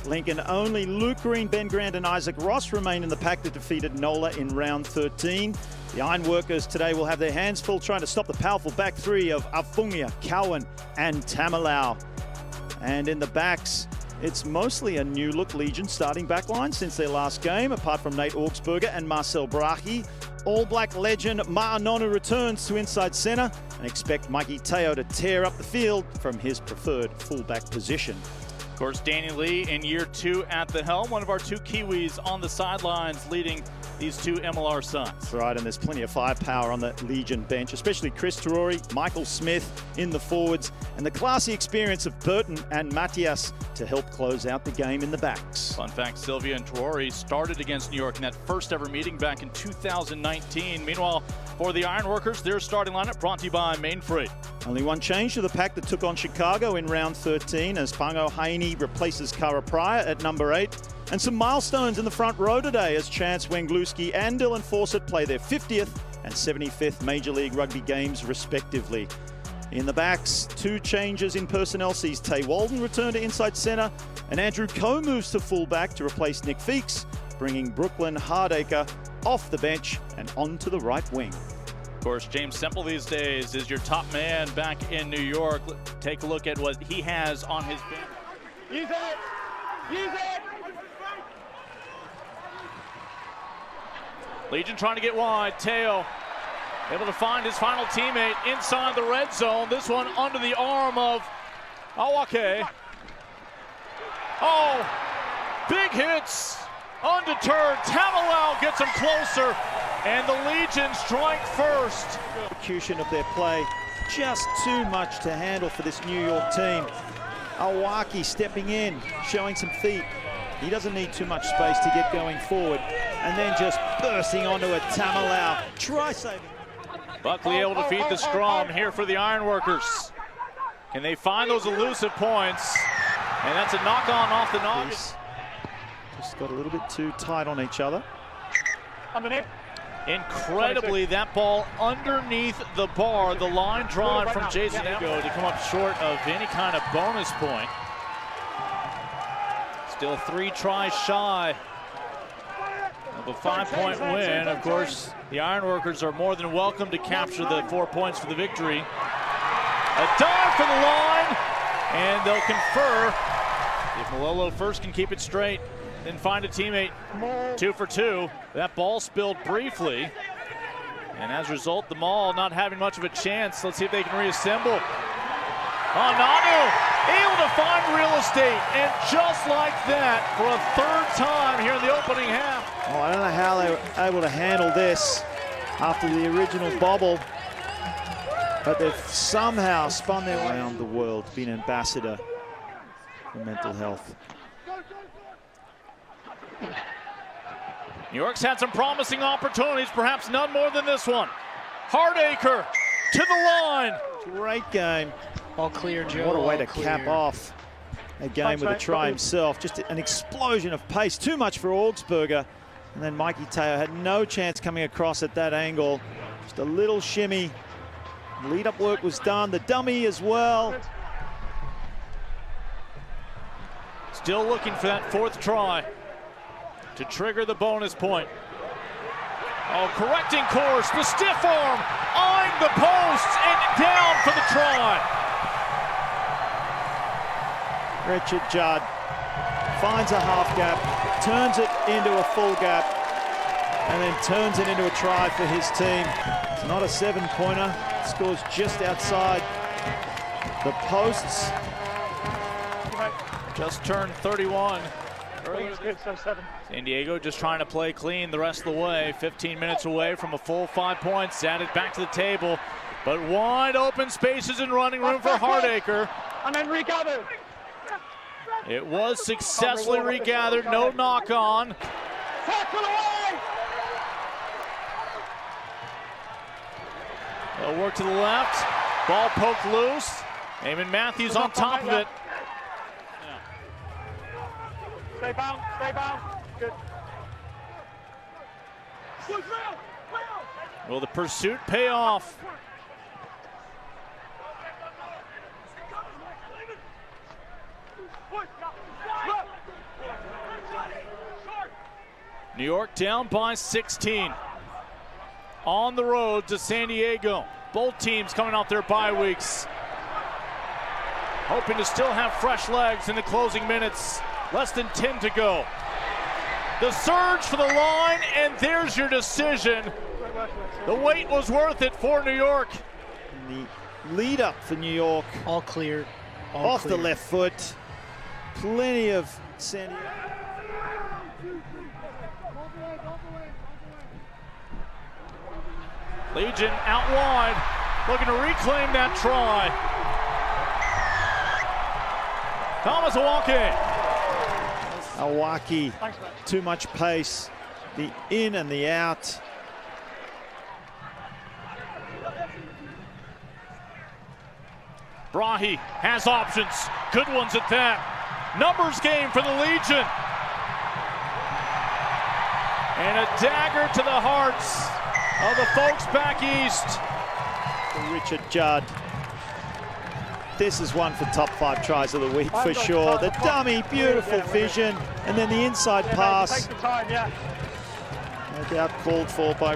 Lincoln only Luke Green, Ben Grant and Isaac Ross remain in the pack that defeated Nola in round 13. The Ironworkers today will have their hands full trying to stop the powerful back three of Afungia, Cowan and Tamalau. And in the backs, it's mostly a new-look Legion starting backline since their last game, apart from Nate Augsburger and Marcel Brahi. All Black legend Ma'anonu returns to inside centre and expect Mikey Teo to tear up the field from his preferred fullback position. Of course, Danny Lee in year 2 at the helm, one of our 2 Kiwis on the sidelines leading these 2 MLR sons. That's right, and there's plenty of firepower on the Legion bench, especially Chris Terori, Michael Smith in the forwards, and the classy experience of Burton and Matias to help close out the game in the backs. Fun fact, Sylvia and Terori started against New York in that first ever meeting back in 2019. Meanwhile, for the Ironworkers, their starting lineup brought to you by Main Freight. Only one change to the pack that took on Chicago in round 13 as Pango Haini replaces Kara Pryor at number 8. And some milestones in the front row today as Chance Wengluski and Dylan Fawcett play their 50th and 75th Major League Rugby games respectively. In the backs, 2 changes in personnel sees Tay Walden return to inside centre and Andrew Coe moves to fullback to replace Nick Feeks, bringing Brooklyn Hardacre off the bench and onto the right wing. Of course, James Semple these days is your top man back in New York. Take a look at what he has on his bench. Use it! Use it! Legion trying to get wide. Teo able to find his final teammate inside the red zone. This one under the arm of Awake. Oh, big hits. Undeterred. Tamalau gets him closer. And the Legion strike first. Execution of their play, just too much to handle for this New York team. Awaki stepping in, showing some feet. He doesn't need too much space to get going forward. And then just bursting onto a Tamalau. Try saving. Buckley able to feed the scrum here for the Ironworkers. Can they find those elusive points? And that's a knock-on off the noggin. Just got a little bit too tight on each other. Underneath. Incredibly, that ball underneath the bar. The line drawn from Jason Ego to come up short of any kind of bonus point. Still 3 tries shy of a 5-point win. Of course, the Ironworkers are more than welcome to capture the 4 points for the victory. A dive for the line, and they'll confer. If Malolo first can keep it straight, then find a teammate. 2 for 2. That ball spilled briefly, and as a result, the Maul not having much of a chance. Let's see if they can reassemble. Oh, Nanu able to find real estate, and just like that, for a 3rd time here in the opening half. Oh, I don't know how they were able to handle this after the original bobble, but they've somehow spun their way around the world, been an ambassador for mental health. New York's had some promising opportunities, perhaps none more than this one. Hardacre to the line. Great game. All clear, Joe. What a way to clear. cap off a game with a try himself. Just an explosion of pace. Too much for Augsburger. And then Mikey Teo had no chance coming across at that angle. Just a little shimmy. Lead-up work was done. The dummy as well. Still looking for that 4th try to trigger the bonus point. Oh, correcting course, the stiff arm, eyeing the posts, and down for the try. Richard Judd finds a half gap, turns it into a full gap, and then turns it into a try for his team. It's not a 7-pointer, scores just outside the posts. Just turned 31. San Diego just trying to play clean the rest of the way. 15 minutes away from a full 5 points. Added back to the table. But wide open spaces and running room for Hardacre. And then regather. It was successfully regathered. No knock on. Tackle away! They'll work to the left. Ball poked loose. Eamon Matthews on top of it. Stay bound, stay bound. Good. Will the pursuit pay off? New York down by 16. On the road to San Diego. Both teams coming off their bye weeks. Hoping to still have fresh legs in the closing minutes. Less than 10 to go. The surge for the line, and there's your decision. The wait was worth it for New York. The lead up for New York. All clear. Off the left foot. Plenty of San Diego. Legion out wide, looking to reclaim that try. Thomas Awaki, too much pace. The in and the out. Brahe has options, good ones at that. Numbers game for the Legion. And a dagger to the hearts of the folks back east. Richard Judd. This is one for top 5 tries of the week for sure. The dummy, beautiful vision, and then the inside pass. Take the time, yeah. No doubt called for by